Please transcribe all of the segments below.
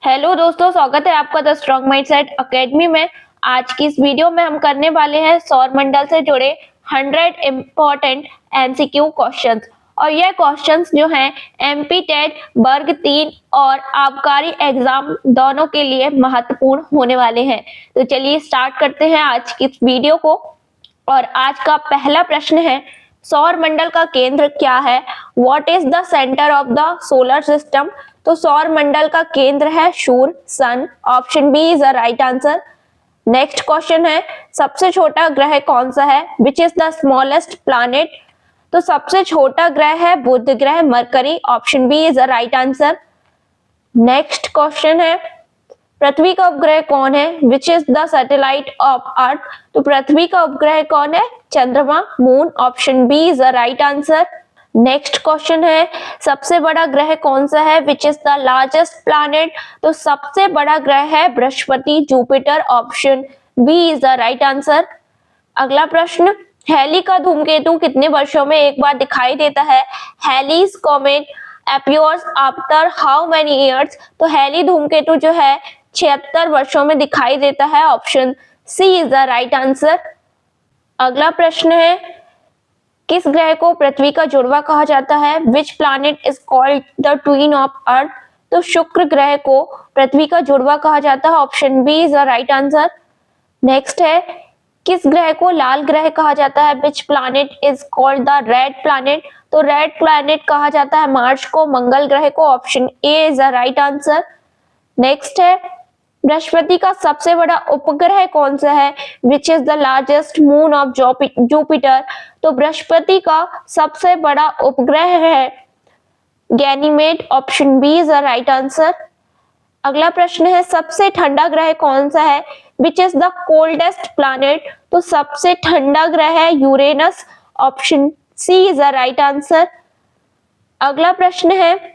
Hello दोस्तों, स्वागत है आपका द स्ट्रॉन्ग माइंडसेट एकेडमी में। आज की इस वीडियो में हम करने वाले हैं सौर मंडल से जुड़े 100 इम्पोर्टेंट एमसीक्यू क्वेश्चंस। और यह क्वेश्चंस जो हैं एमपी टेट वर्ग 3 और आबकारी एग्जाम दोनों के लिए महत्वपूर्ण होने वाले हैं। तो चलिए स्टार्ट करते हैं आज की इस वीडियो को। और आज का पहला प्रश्न है, सौर मंडल का केंद्र क्या है? What is the centre of the solar system? तो सौर मंडल का केंद्र है सूर्य, sun. Option B is the right answer. Next question है, सबसे छोटा ग्रह कौन सा है? Which is the smallest planet? तो सबसे छोटा ग्रह है बुध ग्रह, Mercury. Option B is the right answer. Next question है, पृथ्वी का उपग्रह कौन है? Which is the satellite of Earth? तो पृथ्वी का उपग्रह कौन है? चंद्रमा, moon. Option B is the right answer. Next question है, सबसे बड़ा ग्रह कौन सा है? Which is the largest planet? तो सबसे बड़ा ग्रह है बृहस्पति, Jupiter. Option B is the right answer. अगला प्रश्न, हैली का धूमकेतु कितने वर्षों में एक बार दिखाई देता है? Halley's comet appears after how many years? तो हैली धूमकेतु जो है 76 वर्षों में दिखाई देता है। Option C is the right answer. अगला प्रश्न है, किस ग्रह को पृथ्वी का जुड़वा कहा जाता है? Which planet is called the twin of Earth? तो शुक्र ग्रह को पृथ्वी का जुड़वा कहा जाता है। Option B is the right answer. Next है, किस ग्रह को लाल ग्रह कहा जाता है? Which planet is called the red planet? तो रेड प्लैनेट कहा जाता है मार्स को, मंगल ग्रह को। Option A is the right answer. Next है, बृहस्पति का सबसे बड़ा उपग्रह कौन सा है? Which is the largest moon of Jupiter? तो बृहस्पति का सबसे बड़ा उपग्रह है Ganymede. Option B is the right answer. अगला प्रश्न है, सबसे ठंडा ग्रह कौन सा है? Which is the coldest planet? तो सबसे ठंडा ग्रह है Uranus. Option C is the right answer. अगला प्रश्न है,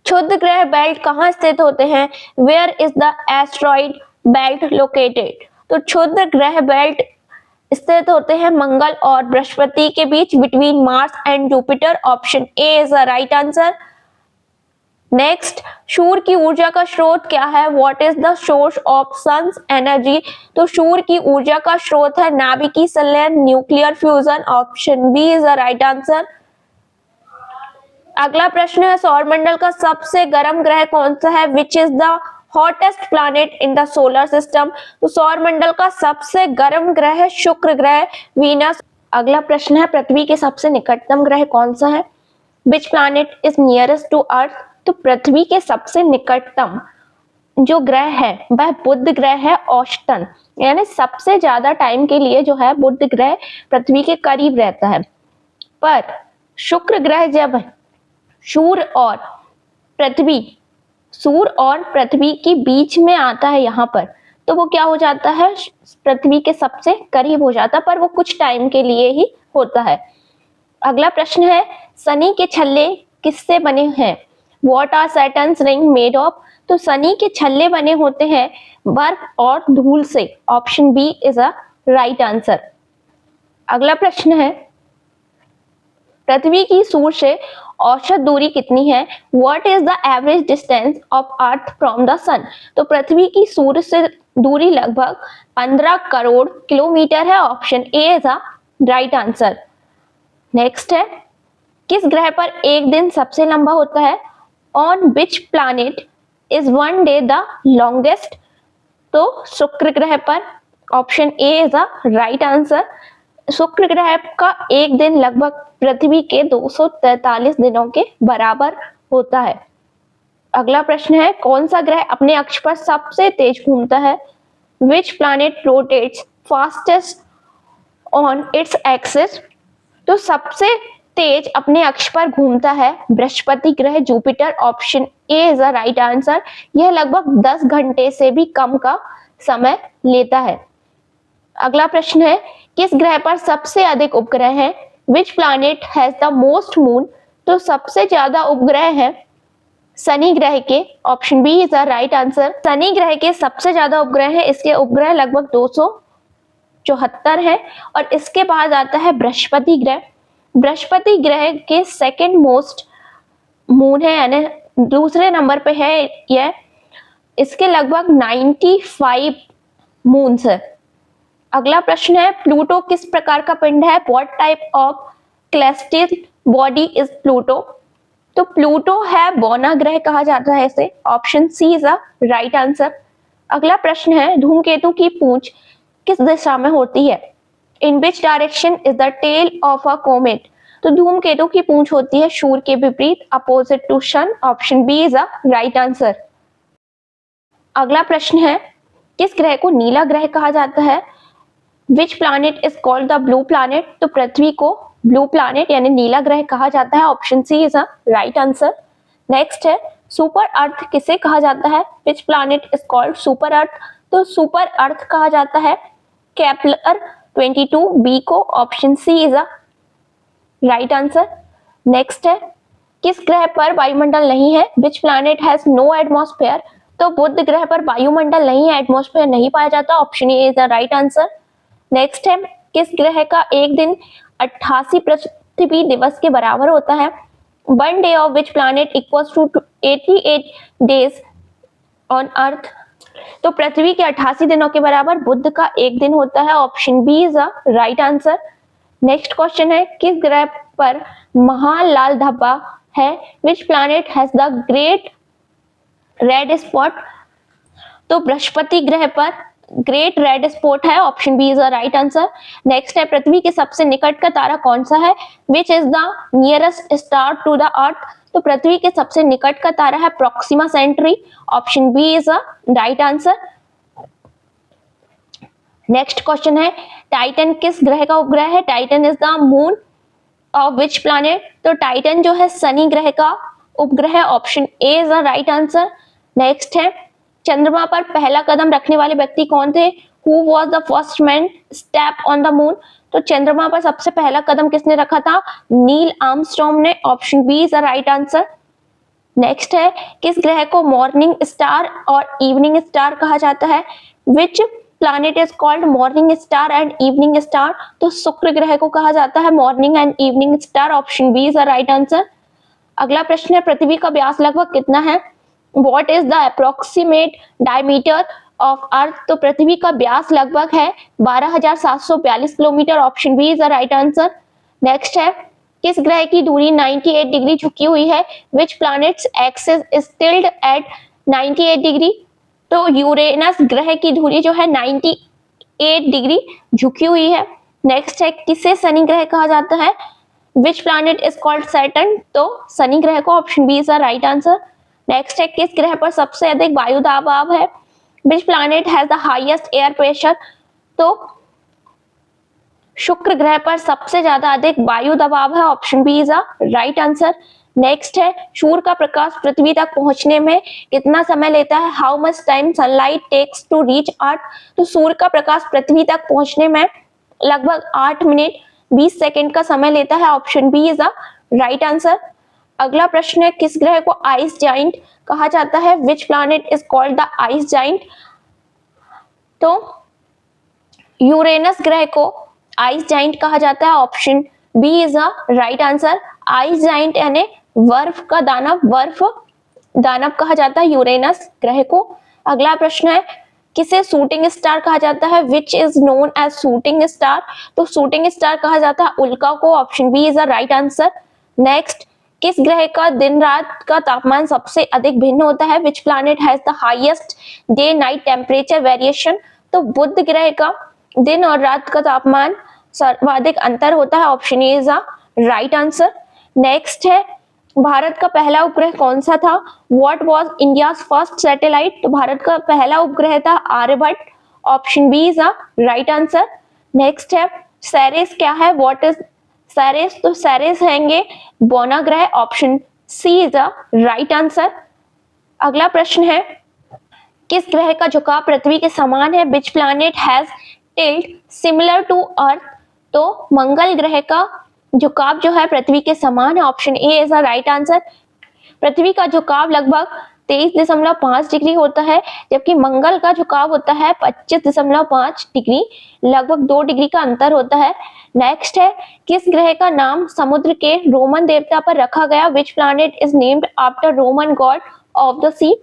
क्षुद्र ग्रह बेल्ट कहाँ स्थित होते हैं? Where is the asteroid belt located? तो क्षुद्र ग्रह बेल्ट स्थित होते हैं मंगल और बृहस्पति के बीच, between Mars and Jupiter. Option A is the right answer. Next, सूर्य की ऊर्जा का स्रोत क्या है? What is the source of sun's energy? तो सूर्य की ऊर्जा का स्रोत है नाभिकीय संलयन, nuclear fusion. Option B is the right answer. अगला प्रश्न है, सौरमंडल का सबसे गर्म ग्रह कौन सा है? Which is the hottest planet in the solar system? तो सौरमंडल का सबसे गर्म ग्रह है शुक्र ग्रह, वीनस। अगला प्रश्न है, पृथ्वी के सबसे निकटतम ग्रह कौन सा है? Which planet is nearest to अर्थ? तो पृथ्वी के सबसे निकटतम जो ग्रह है वह बुध ग्रह है, औसतन यानी सबसे ज्यादा टाइम के लिए जो है बुध ग्रह पृथ्वी के करीब रहता है। पर शुक्र ग्रह जब सूर्य और पृथ्वी के बीच में आता है यहाँ पर, तो वो क्या हो जाता है? पृथ्वी के सबसे करीब हो जाता है, पर वो कुछ टाइम के लिए ही होता है। अगला प्रश्न है, शनि के छल्ले किससे बने हैं? What are Saturn's ring made of? तो शनि के छल्ले बने होते हैं बर्फ और धूल से। Option B is a right answer. अगला प्रश्न है, पृथ्वी की सूर्य से औसत दूरी कितनी है? What is the average distance of Earth from the sun? तो पृथ्वी की सूर्य से दूरी लगभग 15 करोड़ किलोमीटर है। Option A is the right answer. Next है, किस ग्रह पर एक दिन सबसे लंबा होता है? On which planet is one day the longest? तो शुक्र ग्रह पर। Option A is the right answer. शुक्र ग्रह का एक दिन लगभग पृथ्वी के 243 दिनों के बराबर होता है। अगला प्रश्न है, कौन सा ग्रह अपने अक्ष पर सबसे तेज घूमता है? Which planet rotates fastest on its axis? तो सबसे तेज अपने अक्ष पर घूमता है बृहस्पति ग्रह, Jupiter. Option A is the right answer. यह लगभग 10 घंटे से भी कम का समय लेता है। अगला प्रश्न है, किस ग्रह पर सबसे अधिक उपग्रह हैं? Which planet has the most moon? तो सबसे ज्यादा उपग्रह है शनि ग्रह के। Option B is the right answer. शनि ग्रह के सबसे ज्यादा उपग्रह है, इसके उपग्रह लगभग 274 है। और इसके बाद आता है बृहस्पति ग्रह। बृहस्पति ग्रह के सेकेंड मोस्ट मून है, यानी दूसरे नंबर पे है यह इसके लगभग 95 मून्स है। अगला प्रश्न है, प्लूटो किस प्रकार का पिंड है? What type of celestial body is Pluto? तो प्लूटो है बौना ग्रह कहा जाता है इसे। Option C is a right answer. अगला प्रश्न है, धूमकेतु की पूंछ किस दिशा में होती है? In which direction is the tail of a comet? तो धूमकेतु की पूंछ होती है सूर्य के विपरीत, opposite to sun. Option B is a right answer. अगला प्रश्न है, किस ग्रह को नीला ग्रह कहा जाता है? Which planet is called the blue planet? तो पृथ्वी को ब्लू प्लैनेट यानी नीला ग्रह कहा जाता है। Option C is a right answer. Next है, सुपर अर्थ किसे कहा जाता है? Which planet is called super earth? तो सुपर अर्थ कहा जाता है केपलर 22b को। Option C is a right answer. Next है, किस ग्रह पर वायुमंडल नहीं है? Which planet has no atmosphere? तो बुध ग्रह पर वायुमंडल नहीं है, एटमॉस्फेयर नहीं पाया जाता। Option A is the right answer. Next है, किस ग्रह का एक दिन 88 पृथ्वी दिवस के बराबर होता है? One day of which planet equals to 88 days on अर्थ? तो पृथ्वी के 88 दिनों के बराबर बुध का एक दिन होता है। Option B is the right answer. Next question है, किस ग्रह पर महान लाल धब्बा है? Which planet has the great red spot? तो बृहस्पति ग्रह पर ग्रेट रेड स्पॉट है। Option B is the right answer. Next है, पृथ्वी के सबसे निकट का तारा कौन सा है? Which is the nearest star to the earth? तो पृथ्वी के सबसे निकट का तारा है Proxima Centauri. Option B is the right answer. Next question है, टाइटन किस ग्रह का उपग्रह है? Titan is the moon of which planet? तो टाइटन जो है शनि ग्रह का उपग्रह है। Option A is the right answer. Next है, चंद्रमा पर पहला कदम रखने वाले व्यक्ति कौन थे? Who was the first man step on the moon? तो चंद्रमा पर सबसे पहला कदम किसने रखा था? नील आर्मस्ट्रॉन्ग ने। Option B is the right answer. Next है, किस ग्रह को मॉर्निंग स्टार और इवनिंग स्टार कहा जाता है? Which planet is called morning star and evening star? तो शुक्र ग्रह को कहा जाता है morning and evening star. Option B is the right answer. अगला प्रश्न है, पृथ्वी का व्यास लगभग कितना है? What is the approximate diameter of Earth? तो पृथ्वी का व्यास लगभग है 12,742 kilometre. Option B is the right answer. Next है, किस ग्रह की दूरी 98 डिग्री झुकी हुई है? Which planet's axis is tilt at 98 degree? तो यूरेनस ग्रह की दूरी जो है 98 डिग्री झुकी हुई है। नेक्स्ट है, किसे शनि ग्रह कहा जाता है? Which planet is called Saturn? तो शनि ग्रह को। Option B is the right answer. Next है, किस ग्रह पर सबसे अधिक वायु दबाव है? Which planet has the highest air pressure? तो शुक्र ग्रह पर सबसे ज्यादा अधिक वायु दबाव है। Option B is the right answer. Next है, सूर्य का प्रकाश पृथ्वी तक पहुंचने में कितना समय लेता है? How much time sunlight takes to reach earth? तो सूर्य का प्रकाश पृथ्वी तक पहुंचने में लगभग 8 मिनट 20 सेकेंड का समय लेता है। Option B is the right answer. अगला प्रश्न है, किस ग्रह को आइस जाइंट कहा जाता है? Which planet is called the ice giant? तो यूरेनस ग्रह को आइस जाइंट कहा जाता है। Option B is the right answer. Ice giant यानी बर्फ का दानव, बर्फ दानव कहा जाता है यूरेनस ग्रह को। अगला प्रश्न है, किसे शूटिंग स्टार कहा जाता है? Which is known as shooting star? तो शूटिंग स्टार कहा जाता है उल्का को। Option B is the right answer. Next, किस ग्रह का दिन रात का तापमान सबसे अधिक भिन्न होता है? Which planet has the highest day night temperature variation? तो बुध ग्रह का दिन और रात का तापमान सर्वाधिक अंतर होता है। Option A is the right answer. Next है, भारत का पहला उपग्रह कौन सा था? What was India's first satellite? तो भारत का पहला उपग्रह था Aryabhata. Option B is the right answer. Next है, सेरेस क्या है? What is Ceres? तो सेरेस हैंगे बौना ग्रह। Option C is the right answer. अगला प्रश्न है, किस ग्रह का झुकाव पृथ्वी के समान है? Which planet has tilt similar to अर्थ? तो मंगल ग्रह का झुकाव जो है पृथ्वी के समान है। Option A is the right answer. पृथ्वी का झुकाव लगभग 23.5 डिग्री होता है, जबकि मंगल का झुकाव होता है 25.5 डिग्री, लगभग 2 डिग्री का अंतर होता है। नेक्स्ट है, किस ग्रह का नाम समुद्र के रोमन देवता पर रखा गया? Which planet is named after Roman god of the sea?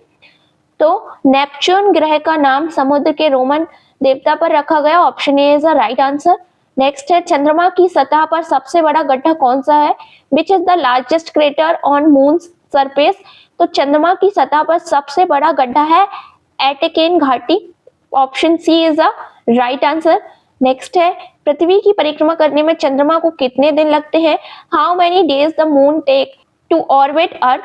तो नेपच्यून ग्रह का नाम समुद्र के रोमन देवता पर रखा गया, option A is the right answer. Next है, चंद्रमा की सतह पर सबसे बड़ा गड्ढा कौन सा है? Which is the largest crater on moon surface? तो चंद्रमा की सतह पर सबसे बड़ा गड्ढा है एटेकेन घाटी, option C is the right answer. Next है, पृथ्वी की परिक्रमा करने में चंद्रमा को कितने दिन लगते हैं? How many days the moon take to orbit Earth?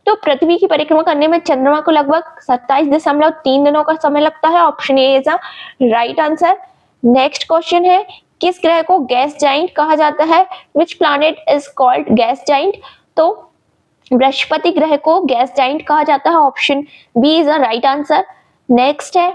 तो पृथ्वी की परिक्रमा करने में चंद्रमा को लगभग 27.3 दिनों का समय लगता है, option A is the right answer. Next question है, किस ग्रह को गैस जाइंट कहा जाता है? Which planet is called gas giant? तो बृहस्पति ग्रह को गैस जाइंट कहा जाता है, option B is the right answer. Next है,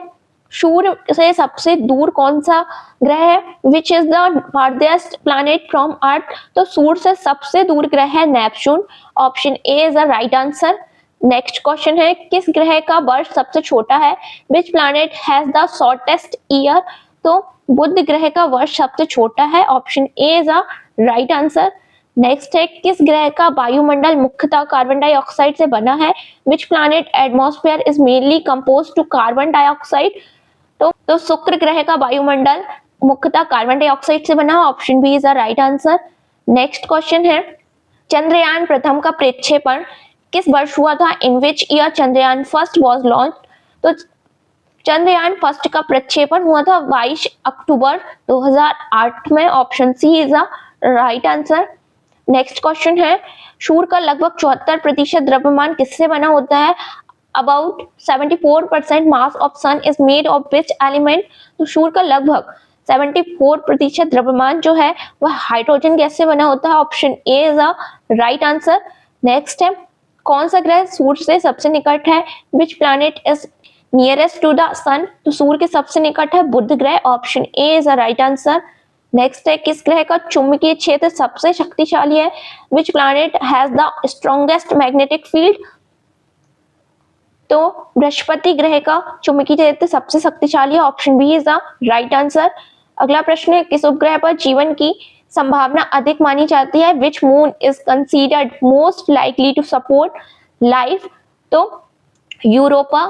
सूर्य से सबसे दूर कौन सा ग्रह है? Which is the farthest planet from Earth? तो सूर्य से सबसे दूर ग्रह है Neptune, option A is the right answer. Next question है, किस ग्रह का वर्ष सबसे छोटा है? Which planet has the shortest year? तो बुध ग्रह का वर्ष सबसे छोटा है, option A is the right answer. Next है, किस ग्रह का वायुमंडल मुख्यतः कार्बन डाइऑक्साइड से बना है? Which planet atmosphere is mainly composed to carbon dioxide? तो शुक्र ग्रह का वायुमंडल मुख्यतः कार्बन डाइऑक्साइड से बना, option B is the right answer. Next question है, चंद्रयान प्रथम का प्रक्षेपण किस वर्ष हुआ था? In which year Chandrayaan first was launch? तो चंद्रयान फर्स्ट का प्रक्षेपण हुआ था 22 अक्टूबर 2008 में, option C is the right answer. Next question है, सूर्य का लगभग 74% द्रव्यमान किससे बना होता है? About 74% mass of sun is made of which element? तो सूर्य का लगभग 74% द्रव्यमान जो है वह हाइड्रोजन गैस से बना होता है, option A is the right answer. Next है, कौन सा ग्रह सूर्य से सबसे निकट है? Which planet is nearest to the sun? तो सूर्य के सबसे निकट है बुध ग्रह, option A is the right answer. Next है, किस ग्रह का चुंबकीय क्षेत्र सबसे शक्तिशाली है? Which planet has the strongest magnetic field? तो बृहस्पति ग्रह का चुंबकीय क्षेत्र सबसे शक्तिशाली है, option B is the right answer. अगला प्रश्न है, किस उपग्रह पर जीवन की संभावना अधिक मानी जाती है? Which moon is considered most likely to support life? तो यूरोपा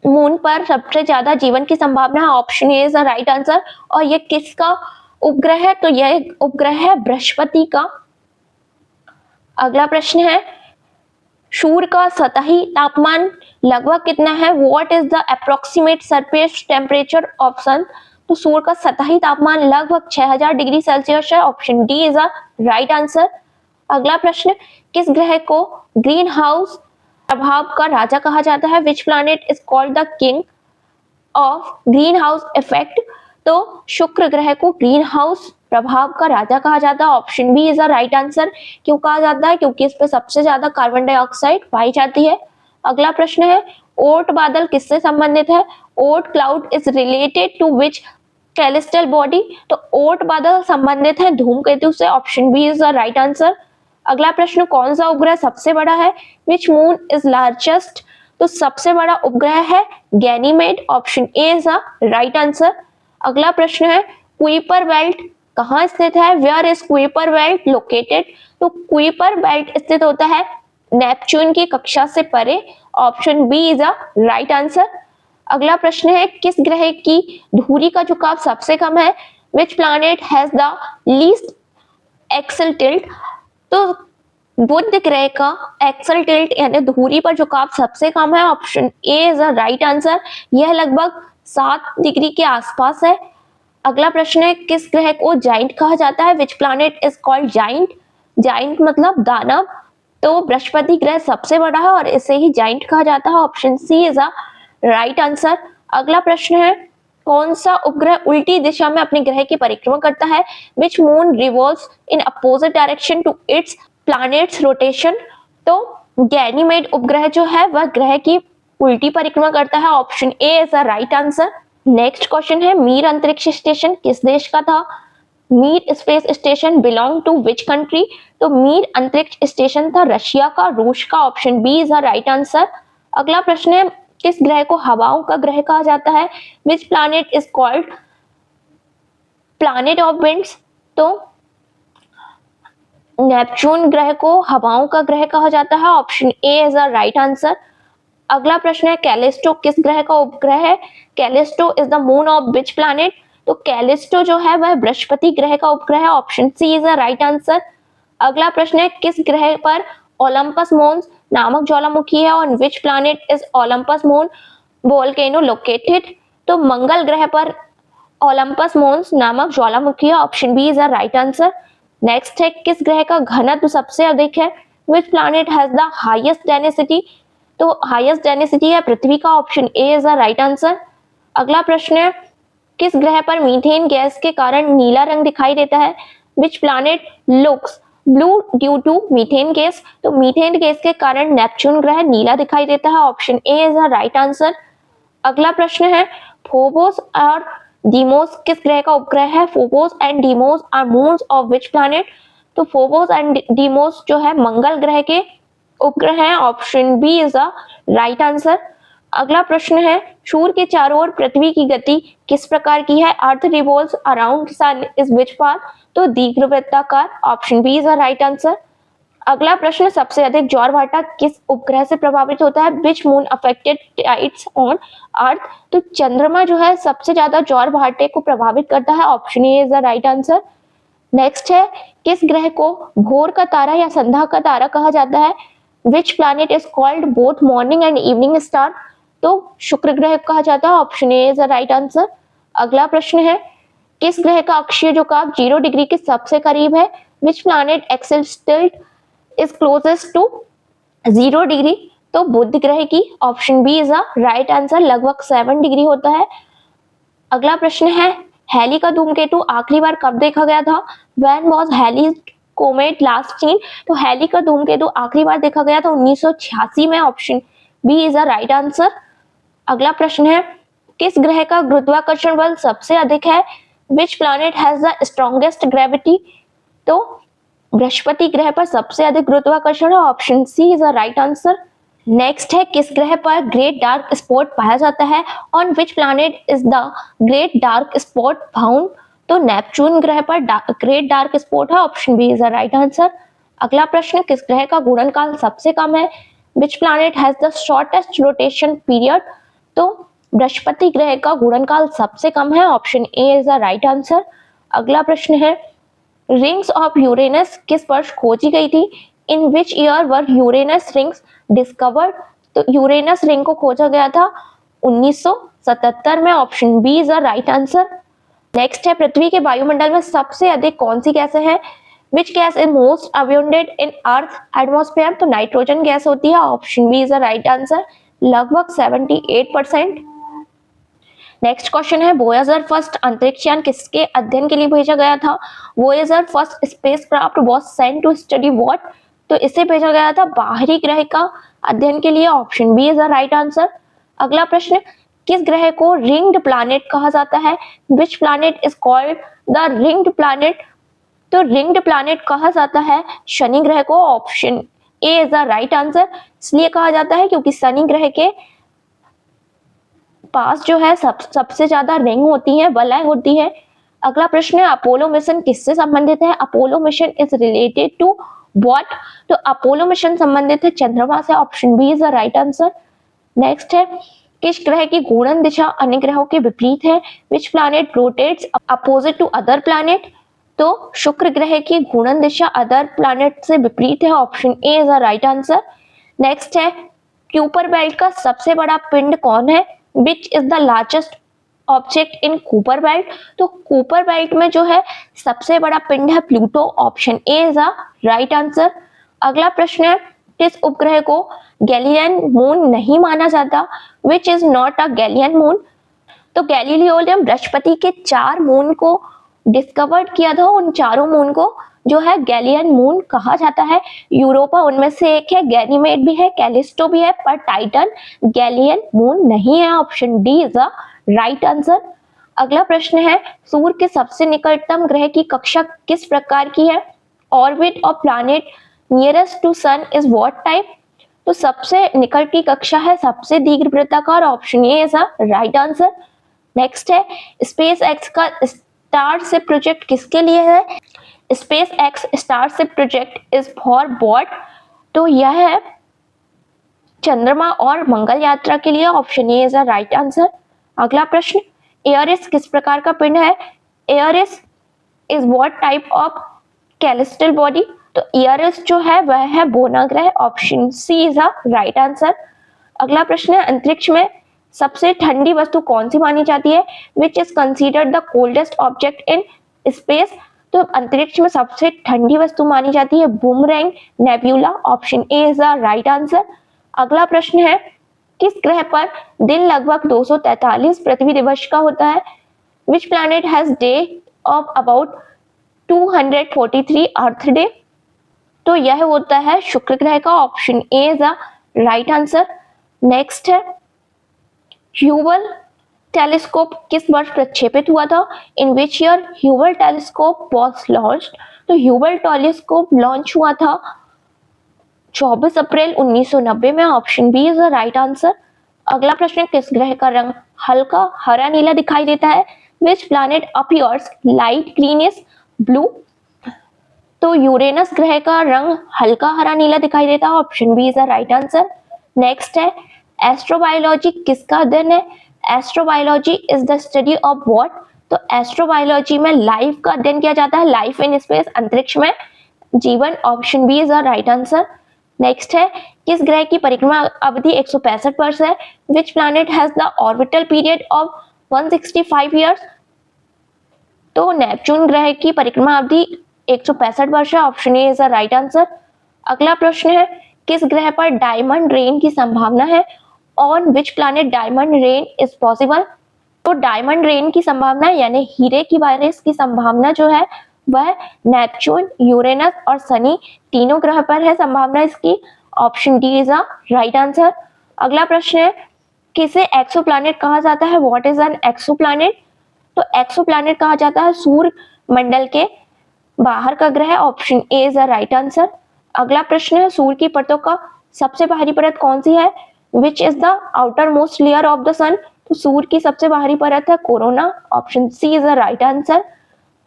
मून पर सबसे ज्यादा जीवन की संभावना है, option A is the right answer. और यह किसका उपग्रह है? तो यह उपग्रह है बृहस्पति का। अगला प्रश्न है, सूर्य का सतही तापमान लगभग कितना है? What is the approximate surface temperature of sun? तो सूर्य का सतही तापमान लगभग 6000 डिग्री सेल्सियस है, option D is the right answer. अगला प्रश्न, किस ग्रह को ग्रीन हाउस प्रभाव का राजा कहा जाता है? Which planet is called the king of green house effect? तो शुक्र ग्रह को ग्रीन हाउस प्रभाव का राजा कहा जाता है, option B is the right answer. क्यों कहा जाता है? क्योंकि इस पे सबसे ज्यादा कार्बन डाइऑक्साइड पाई जाती है। अगला प्रश्न है, ओट बादल किससे संबंधित है? Oort cloud is related to which celestial body? तो ओट बादल संबंधित है धूमकेतु से, option B is the right answer. अगला प्रश्न, कौन सा उपग्रह सबसे बड़ा है? Which moon is largest? तो सबसे बड़ा उपग्रह है Ganymede, option A is the right answer. अगला प्रश्न है, कुइपर बेल्ट कहाँ स्थित है? Where is Kuiper belt located? तो कुइपर बेल्ट स्थित होता है नेपच्यून की कक्षा से परे, option B is the right answer. अगला प्रश्न है, किस ग्रह की धुरी का झुकाव सबसे कम है? Which planet has the least axle tilt? तो बुध ग्रह का एक्सल टिल्ट यानी धुरी पर झुकाव सबसे कम है, option A is the right answer. यह लगभग 7 डिग्री के आसपास है। अगला प्रश्न है, किस ग्रह को जाइंट कहा जाता है? Which planet is called giant? Giant मतलब दानव। तो बृहस्पति ग्रह सबसे बड़ा है और इसे ही जाइंट कहा जाता है, option C is the right answer. अगला प्रश्न है, कौन सा उपग्रह उल्टी दिशा में अपने ग्रह की परिक्रमा करता है? Which moon revolves in opposite direction to its planet's rotation? तो गैनीमेड उपग्रह जो है वह ग्रह की उल्टी परिक्रमा करता है, option A is the right answer. Next question है, मीर अंतरिक्ष स्टेशन किस देश का था? Mir space station belong to which country? तो मीर अंतरिक्ष स्टेशन था रशिया का, रूस का, option B is the right answer. अगला प्रश्न है, किस ग्रह को हवाओं का ग्रह कहा जाता है? Which planet is called planet of winds? तो नेपच्यून ग्रह को हवाओं का ग्रह कहा जाता है, option A is the right answer. अगला प्रश्न है कैलिस्टो किस ग्रह का उपग्रह है? Callisto is the moon of which planet? तो कैलिस्टो जो है वह बृहस्पति ग्रह का उपग्रह है। Option C is the right answer. अगला प्रश्न है किस ग्रह पर ओलंपस मोन्स नामक ज्वालामुखी है? On which planet is Olympus moon volcano located? तो मंगल ग्रह पर ओलंपस मोन्स नामक ज्वालामुखी है। Option B is the right answer. Next है किस ग्रह का घनत्व सबसे अधिक है? Which planet has the highest density? तो हाईएस्ट डेंसिटी है पृथ्वी का। Option A is the right answer. अगला प्रश्न है किस ग्रह पर मीथेन गैस के कारण नीला रंग दिखाई देता है? Which planet looks blue due to methane gas? तो मीथेन गैस के कारण नेपच्यून ग्रह नीला दिखाई देता है। Option A is the right answer. अगला प्रश्न है फोबोस और डीमोस किस ग्रह का उपग्रह है? Phobos and Deimos are moons of which planet? तो फोबोस एंड डीमोस जो है मंगल ग्रह के उपग्रह हैं। Option B is the right answer. अगला प्रश्न है सूर्य के चारों ओर पृथ्वी की गति किस प्रकार की है? Earth revolves around sun is which path? तो दीर्घवृत्ताकार। Option B is the right answer. अगला प्रश्न सबसे अधिक ज्वारभाटा किस उपग्रह से प्रभावित होता है? Which moon affected tides on अर्थ? तो चंद्रमा जो है सबसे ज्यादा ज्वारभाटे को प्रभावित करता है। Option A is the right answer. Next है किस ग्रह को भोर का तारा या संध्या का तारा कहा जाता है? Which planet is called both morning and evening star? तो शुक्र ग्रह कहा जाता है। Option A is the right answer. अगला प्रश्न है किस ग्रह का अक्षीय झुकाव 0 डिग्री के सबसे करीब है? Which planet axis tilt is closest to 0 degree? तो बुध ग्रह की। Option B is the right answer, लगभग 7 डिग्री होता है। अगला प्रश्न है हैली का धूमकेतु आखिरी बार कब देखा गया था? When was Halley comet last seen? तो हैली का धूमकेतु आखिरी बार देखा गया था 1986 में। Option B is the right answer. अगला प्रश्न है किस ग्रह का गुरुत्वाकर्षण बल सबसे अधिक है? Which planet has the strongest gravity? तो बृहस्पति ग्रह पर सबसे अधिक गुरुत्वाकर्षण है। Option C is the right answer. Next है किस ग्रह पर ग्रेट डार्क स्पॉट पाया जाता है? On which planet is the great dark spot found? तो नेपच्यून ग्रह पर ग्रेट डार्क स्पॉट है। Option B is the right answer. अगला प्रश्न किस ग्रह का घूर्णनकाल सबसे कम है? Which planet has the shortest rotation period? तो बृहस्पति ग्रह का घूर्णनकाल सबसे कम है। Option A is the right answer. अगला प्रश्न है रिंग्स ऑफ यूरेनस किस वर्ष खोजी गई थी? In which year were Uranus rings discovered? तो यूरेनस रिंग को खोजा गया था 1977 में। Option B is the right answer. Next है पृथ्वी के वायुमंडल में सबसे अधिक कौन सी गैसें हैं? Which gas is most abundant in earth atmosphere? तो नाइट्रोजन गैस होती है। Option B is the right answer, लगभग 78%। नेक्स्ट क्वेश्चन है वोयेजर फर्स्ट अंतरिक्ष यान किसके अध्ययन के लिए भेजा गया था? Voyager first spacecraft was sent to study what? तो इसे भेजा गया था बाहरी ग्रह का अध्ययन के लिए। Option B is the right answer. अगला प्रश्न किस ग्रह को रिंग्ड प्लैनेट कहा जाता है? Which planet is called the ringed planet? तो रिंग्ड प्लैनेट कहा जाता है शनि ग्रह को। Option A is the right answer. इसलिए कहा जाता है क्योंकि शनि ग्रह के पास जो है सबसे ज्यादा रिंग होती है, बलाएं होती है। अगला प्रश्न है अपोलो मिशन किससे संबंधित है? Apollo mission is related to what? तो अपोलो मिशन संबंधित है चंद्रमा से। Option B is the right answer. Next है किस ग्रह की घूर्णन दिशा अन्य ग्रहों के विपरीत है? Which planet rotates opposite to other planet? तो शुक्र ग्रह की घूर्णन दिशा अदर प्लैनेट से विपरीत है। Option A is the right answer. Next है क्यूपर बेल्ट का सबसे बड़ा पिंड कौन है? Which is the largest object in Cooper belt? तो कूपर बेल्ट में जो है सबसे बड़ा पिंड है Pluto. Option A is the right answer. अगला प्रश्न है किस उपग्रह को गैलिलियन मून नहीं माना जाता? Which is not a Galilean moon? तो गैलीलियो ने बृहस्पति के 4 मून को डिस्कवर्ड किया था। उन चारों मून को जो है गैलिलियन मून कहा जाता है। यूरोपा उनमें से एक है, गैनीमेड भी है, कैलिस्टो भी है, पर टाइटन गैलिलियन मून नहीं है। Option D is the right answer. अगला प्रश्न है सूर्य के सबसे निकटतम ग्रह की कक्षा किस प्रकार की है? Orbit of planet nearest to sun is what type? तो सबसे निकट की कक्षा है सबसे दीर्घवृत्ताकार। Option A is the right answer. Next है स्पेस एक्स का स्टारशिप प्रोजेक्ट किसके लिए है? SpaceX Starship project is for what? तो यह है चंद्रमा और मंगल यात्रा के लिए, option A is the right answer. अगला प्रश्न, एयरिस किस प्रकार का पिंड है? Eris is what type of celestial body? तो एयरिस जो है वह है बोना ग्रह, option C is the right answer. अगला प्रश्न है, अंतरिक्ष में सबसे ठंडी वस्तु कौन सी मानी जाती है? Which is considered the coldest object in space? तो अंतरिक्ष में सबसे ठंडी वस्तु मानी जाती है boomerang nebula, option A is the right answer. अगला प्रश्न है, किस ग्रह पर दिन लगभग 243 पृथ्वी दिवस का होता है? Which planet has day of about 243 Earth day? तो यह होता है शुक्र ग्रह का, option A is the right answer. Next है, ह्यूबल टेलीस्कोप किस वर्ष प्रक्षेपित हुआ था? In which year Hubble telescope was launched? तो ह्यूबल टेलीस्कोप लॉन्च हुआ था 24 अप्रैल 1990 में, option B is the right answer. अगला प्रश्न, किस ग्रह का रंग हल्का हरा नीला दिखाई देता है? Which planet appears light greenish blue? तो यूरेनस ग्रह का रंग हल्का हरा नीला दिखाई देता है, option B is the right answer. Next है, एस्ट्रोबायोलॉजी किसका अध्ययन है? Astrobiology is the study of what? तो एस्ट्रोबायोलॉजी में लाइफ का अध्ययन किया जाता है, लाइफ इन स्पेस, अंतरिक्ष में जीवन, option B is the right answer. Next है, किस ग्रह की परिक्रमा अवधि 165 वर्ष है? Which planet has the orbital period of 165 years? तो नेपच्यून ग्रह की परिक्रमा अवधि 165 वर्ष है, option A is the right answer. अगला प्रश्न है, किस ग्रह पर डायमंड रेन की संभावना है? On which planet diamond rain is possible? तो डायमंड रेन की संभावना यानी हीरे की बारिश की संभावना जो है वह नेपच्यून, यूरेनस और शनि तीनों ग्रह पर है संभावना इसकी, option D is the right answer. अगला प्रश्न है, किसे एक्सोप्लैनेट कहा जाता है? What is an exoplanet? तो एक्सोप्लैनेट कहा जाता है सूर्य मंडल के बाहर का ग्रह, option A is the right answer. अगला प्रश्न है, सूर्य की परतों का सबसे बाहरी परत कौन सी है? Which is the outer most layer of the sun? तो सूर्य की सबसे बाहरी परत है corona, option C is the right answer.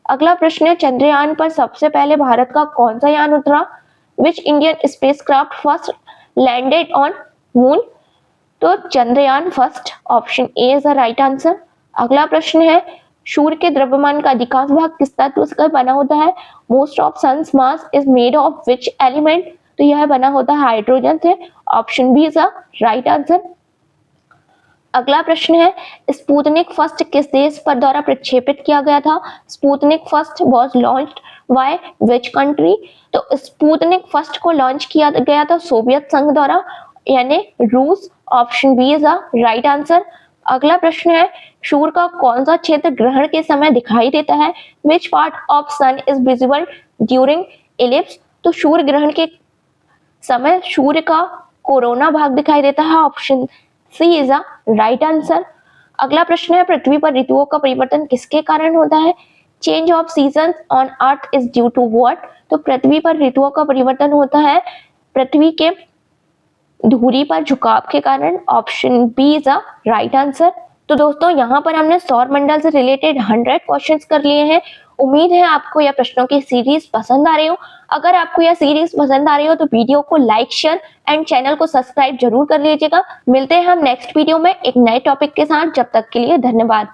अगला प्रश्न है, चंद्रयान पर सबसे पहले भारत का कौन सा यान उतरा? Which Indian spacecraft first landed on moon? तो Chandrayaan first, option A is the right answer. अगला प्रश्न है, सूर्य के द्रव्यमान का अधिकांश भाग किस तत्व से बना होता है? Most of sun's mass is made of which element? तो यह बना होता है हाइड्रोजन से, option B is the right answer. अगला प्रश्न है, स्पुतनिक फर्स्ट किस देश पर द्वारा प्रक्षेपित किया गया था? Sputnik first was launched by which country? तो स्पुतनिक फर्स्ट को लॉन्च किया गया था सोवियत संघ द्वारा यानी रूस, option B is the right answer. अगला प्रश्न है, सूर्य का कौन सा क्षेत्र ग्रहण के समय दिखाई देता है? Which part of sun is visible during eclipse? तो सूर्य ग्रहण के समय सूर्य का कोरोना भाग दिखाई देता है, option C is the right answer. अगला प्रश्न है, पृथ्वी पर ऋतुओं का परिवर्तन किसके कारण होता है? Change of season on earth is due to what? तो पृथ्वी पर ऋतुओं का परिवर्तन होता है पृथ्वी के धुरी पर झुकाव के कारण, option B is the right answer. तो दोस्तों यहाँ पर हमने सौर मंडल से रिलेटेड 100 क्वेश्चंस कर लिए हैं। उम्मीद है आपको यह प्रश्नों की सीरीज पसंद आ रही हो। अगर आपको यह सीरीज पसंद आ रही हो तो वीडियो को लाइक, शेयर एंड चैनल को सब्सक्राइब जरूर कर लीजिएगा। मिलते हैं हम नेक्स्ट वीडियो में एक नए टॉपिक के साथ, जब तक के लिए धन्यवाद।